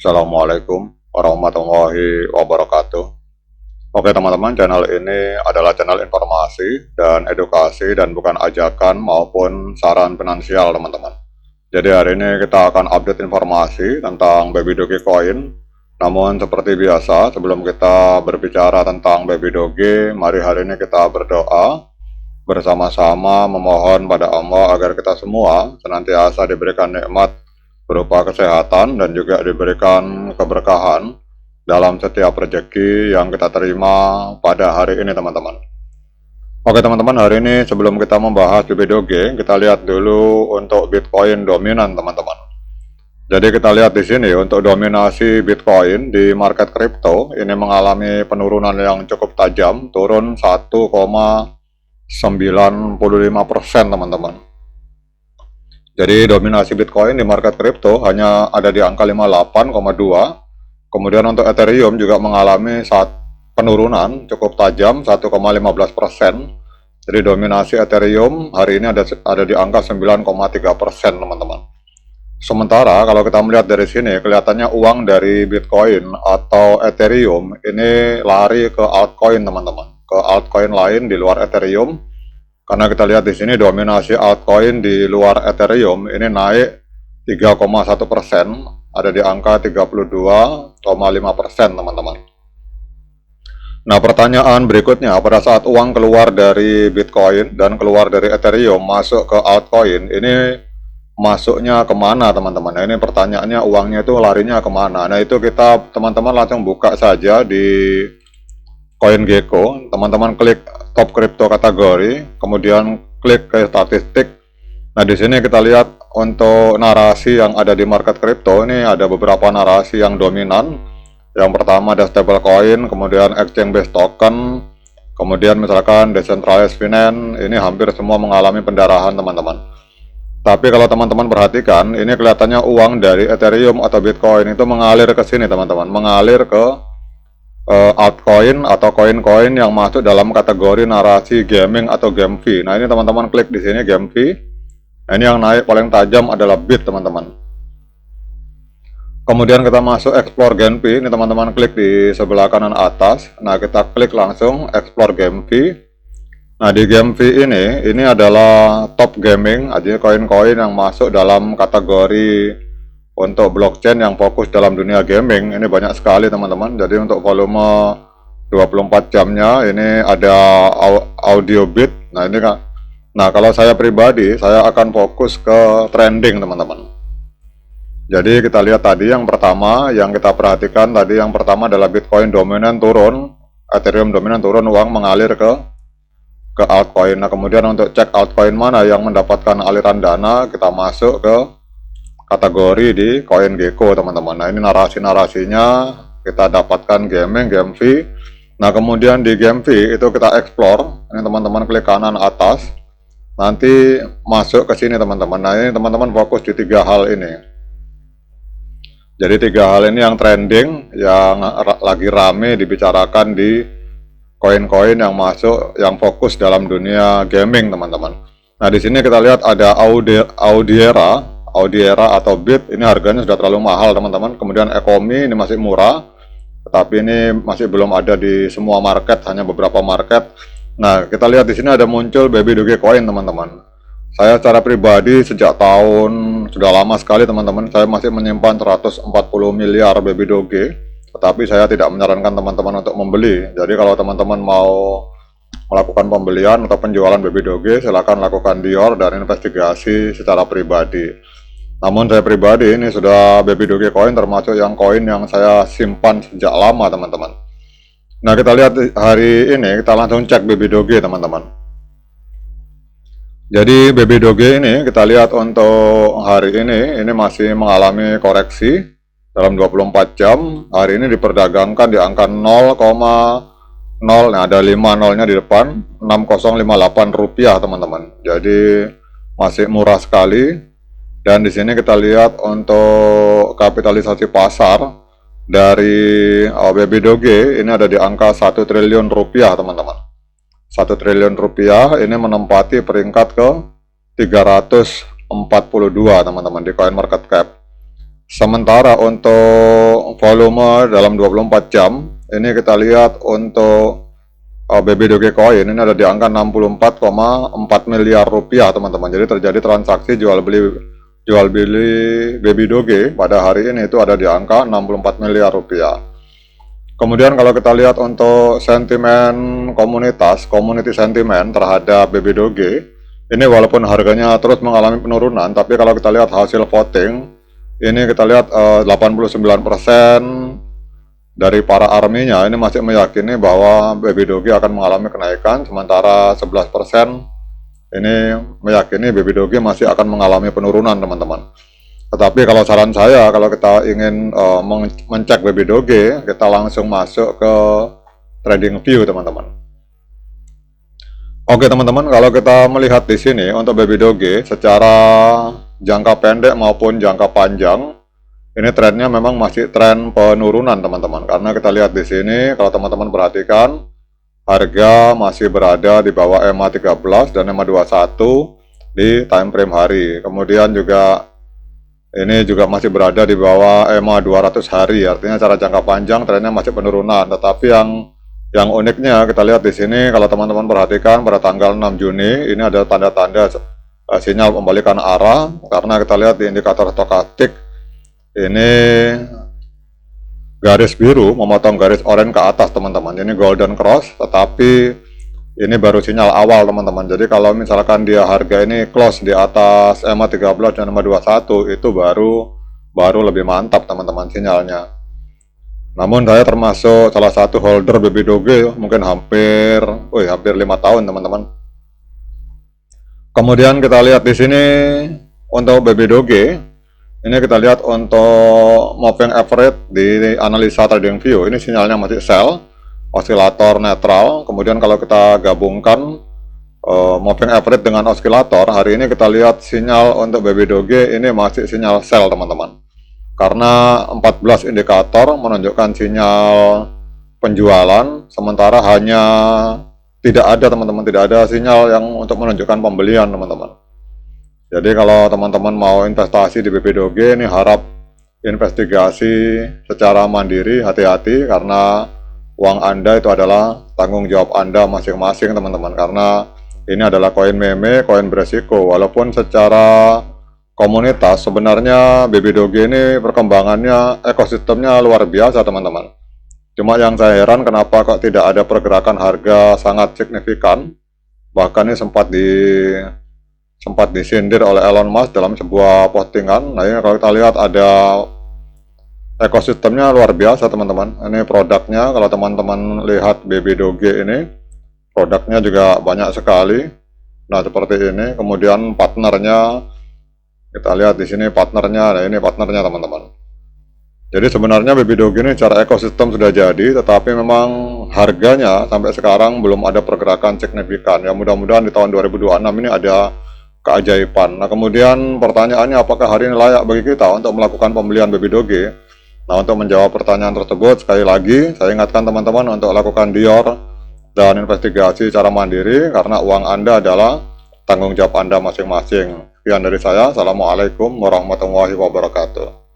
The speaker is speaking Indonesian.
Assalamualaikum warahmatullahi wabarakatuh. Oke teman-teman, channel ini adalah channel informasi dan edukasi dan bukan ajakan maupun saran finansial teman-teman. Jadi hari ini kita akan update informasi tentang Baby Doge Coin. Namun seperti biasa, sebelum kita berbicara tentang Baby Doge, mari hari ini kita berdoa bersama-sama memohon pada Allah agar kita semua senantiasa diberikan nikmat berupa kesehatan dan juga diberikan keberkahan dalam setiap rezeki yang kita terima pada hari ini teman-teman. Oke teman-teman, hari ini sebelum kita membahas Baby Doge, kita lihat dulu untuk Bitcoin dominan teman-teman. Jadi kita lihat di sini untuk dominasi Bitcoin di market kripto ini mengalami penurunan yang cukup tajam, turun 1,95% teman-teman. Jadi dominasi Bitcoin di market kripto hanya ada di angka 58,2. Kemudian untuk Ethereum juga mengalami penurunan cukup tajam 1,15%. Jadi dominasi Ethereum hari ini ada di angka 9,3% teman-teman. Sementara kalau kita melihat dari sini kelihatannya uang dari Bitcoin atau Ethereum ini lari ke altcoin teman-teman, ke altcoin lain di luar Ethereum. Karena kita lihat di sini dominasi altcoin di luar Ethereum ini naik 3,1%, ada di angka 32,5% teman-teman. Nah pertanyaan berikutnya, pada saat uang keluar dari Bitcoin dan keluar dari Ethereum masuk ke altcoin, ini masuknya kemana teman-teman? Nah, ini pertanyaannya, uangnya itu larinya kemana? Nah itu kita teman-teman langsung buka saja di CoinGecko, teman-teman klik top crypto kategori, kemudian klik ke statistik. Nah di sini kita lihat untuk narasi yang ada di market kripto ini ada beberapa narasi yang dominan. Yang pertama ada stablecoin, kemudian exchange based token, kemudian misalkan decentralized finance, ini hampir semua mengalami pendarahan teman-teman. Tapi kalau teman-teman perhatikan, ini kelihatannya uang dari Ethereum atau Bitcoin itu mengalir ke sini teman-teman, mengalir ke altcoin atau koin-koin yang masuk dalam kategori narasi gaming atau game fee. Nah ini teman-teman klik di sini game fee. Nah ini yang naik paling tajam adalah BIT teman-teman. Kemudian kita masuk explore game fee. Ini teman-teman klik di sebelah kanan atas. Nah kita klik langsung explore game fee. Nah di game fee ini adalah top gaming, artinya koin-koin yang masuk dalam kategori untuk blockchain yang fokus dalam dunia gaming. Ini banyak sekali teman-teman. Jadi untuk volume 24 jamnya ini ada audio bit. Nah ini kan, nah kalau saya pribadi saya akan fokus ke trending teman-teman. Jadi kita lihat tadi yang pertama yang kita perhatikan tadi, yang pertama adalah Bitcoin dominan turun, Ethereum dominan turun, uang mengalir ke altcoin. Nah kemudian untuk cek altcoin mana yang mendapatkan aliran dana, kita masuk ke kategori di CoinGecko teman-teman. Nah ini narasi-narasinya kita dapatkan gaming, game fee. Nah kemudian di game fee itu kita explore. Ini teman-teman klik kanan atas, nanti masuk ke sini teman-teman. Nah ini teman-teman fokus di tiga hal ini. Jadi tiga hal ini yang trending, yang lagi rame dibicarakan di koin-koin yang masuk, yang fokus dalam dunia gaming teman-teman. Nah di sini kita lihat ada Audiera atau BIT, ini harganya sudah terlalu mahal teman-teman. Kemudian Ecomi ini masih murah, tetapi ini masih belum ada di semua market, hanya beberapa market. Nah kita lihat di sini ada muncul Baby Doge Coin teman-teman. Saya secara pribadi sejak tahun, sudah lama sekali teman-teman, saya masih menyimpan 140 miliar Baby Doge, tetapi saya tidak menyarankan teman-teman untuk membeli. Jadi kalau teman-teman mau melakukan pembelian atau penjualan Baby Doge, silakan lakukan dior dan investigasi secara pribadi. Namun saya pribadi ini sudah Baby Doge Coin termasuk yang koin yang saya simpan sejak lama teman-teman. Nah kita lihat hari ini, kita langsung cek Baby Doge teman-teman. Jadi Baby Doge ini kita lihat untuk hari ini masih mengalami koreksi dalam 24 jam. Hari ini diperdagangkan di angka 0,0, nah ada 5 nolnya di depan, 6058 rupiah teman-teman. Jadi masih murah sekali. Dan di sini kita lihat untuk kapitalisasi pasar dari Baby Doge ini ada di angka 1 triliun rupiah teman-teman. 1 triliun rupiah ini menempati peringkat ke 342 teman-teman di coin market cap. Sementara untuk volume dalam 24 jam, ini kita lihat untuk Baby Dogecoin ini ada di angka 64,4 miliar rupiah teman-teman. Jadi terjadi transaksi jual beli Baby Doge pada hari ini itu ada di angka 64 miliar rupiah. Kemudian kalau kita lihat untuk sentimen komunitas, community sentimen terhadap Baby Doge, ini walaupun harganya terus mengalami penurunan, tapi kalau kita lihat hasil voting, ini kita lihat 89% dari para arminya ini masih meyakini bahwa Baby Doge akan mengalami kenaikan, sementara 11% ini meyakini Baby Doge masih akan mengalami penurunan teman-teman. Tetapi kalau saran saya, kalau kita ingin mencek Baby Doge, kita langsung masuk ke TradingView teman-teman. Oke teman-teman, kalau kita melihat di sini untuk Baby Doge secara jangka pendek maupun jangka panjang, ini trennya memang masih tren penurunan teman-teman. Karena kita lihat di sini, kalau teman-teman perhatikan, harga masih berada di bawah EMA 13 dan EMA 21 di time frame hari. Kemudian juga ini juga masih berada di bawah EMA 200 hari, artinya secara jangka panjang trennya masih penurunan. Tetapi yang uniknya kita lihat di sini, kalau teman-teman perhatikan pada tanggal 6 Juni ini ada tanda-tanda sinyal pembalikan arah, karena kita lihat di indikator stokastik ini garis biru memotong garis oranye ke atas teman-teman. Ini golden cross, tetapi ini baru sinyal awal teman-teman. Jadi kalau misalkan dia harga ini close di atas EMA 13 dan EMA 21, itu baru lebih mantap teman-teman sinyalnya. Namun saya termasuk salah satu holder Baby Doge, mungkin hampir 5 tahun teman-teman. Kemudian kita lihat di sini untuk Baby Doge, ini kita lihat untuk moving average di analisa TradingView, ini sinyalnya masih sell, osilator netral. Kemudian kalau kita gabungkan moving average dengan osilator, hari ini kita lihat sinyal untuk Baby Doge ini masih sinyal sell teman-teman, karena 14 indikator menunjukkan sinyal penjualan, sementara hanya tidak ada teman-teman, tidak ada sinyal yang untuk menunjukkan pembelian teman-teman. Jadi kalau teman-teman mau investasi di Baby Doge, ini harap investigasi secara mandiri, hati-hati, karena uang Anda itu adalah tanggung jawab Anda masing-masing teman-teman, karena ini adalah koin meme, koin beresiko. Walaupun secara komunitas sebenarnya Baby Doge ini perkembangannya, ekosistemnya luar biasa teman-teman. Cuma yang saya heran kenapa kok tidak ada pergerakan harga sangat signifikan, bahkan ini sempat disindir oleh Elon Musk dalam sebuah postingan. Nah ini kalau kita lihat ada ekosistemnya luar biasa teman-teman. Ini produknya, kalau teman-teman lihat Baby Doge ini, produknya juga banyak sekali. Nah seperti ini. Kemudian partnernya, kita lihat di sini partnernya. Nah ini partnernya teman-teman. Jadi sebenarnya Baby Doge ini secara ekosistem sudah jadi, tetapi memang harganya sampai sekarang belum ada pergerakan signifikan. Ya mudah-mudahan di tahun 2026 ini ada keajaiban. Nah kemudian pertanyaannya, apakah hari ini layak bagi kita untuk melakukan pembelian Baby Doge? Nah untuk menjawab pertanyaan tersebut, sekali lagi saya ingatkan teman-teman untuk lakukan dior dan investigasi secara mandiri, karena uang Anda adalah tanggung jawab Anda masing-masing. Sekian dari saya, Assalamualaikum warahmatullahi wabarakatuh.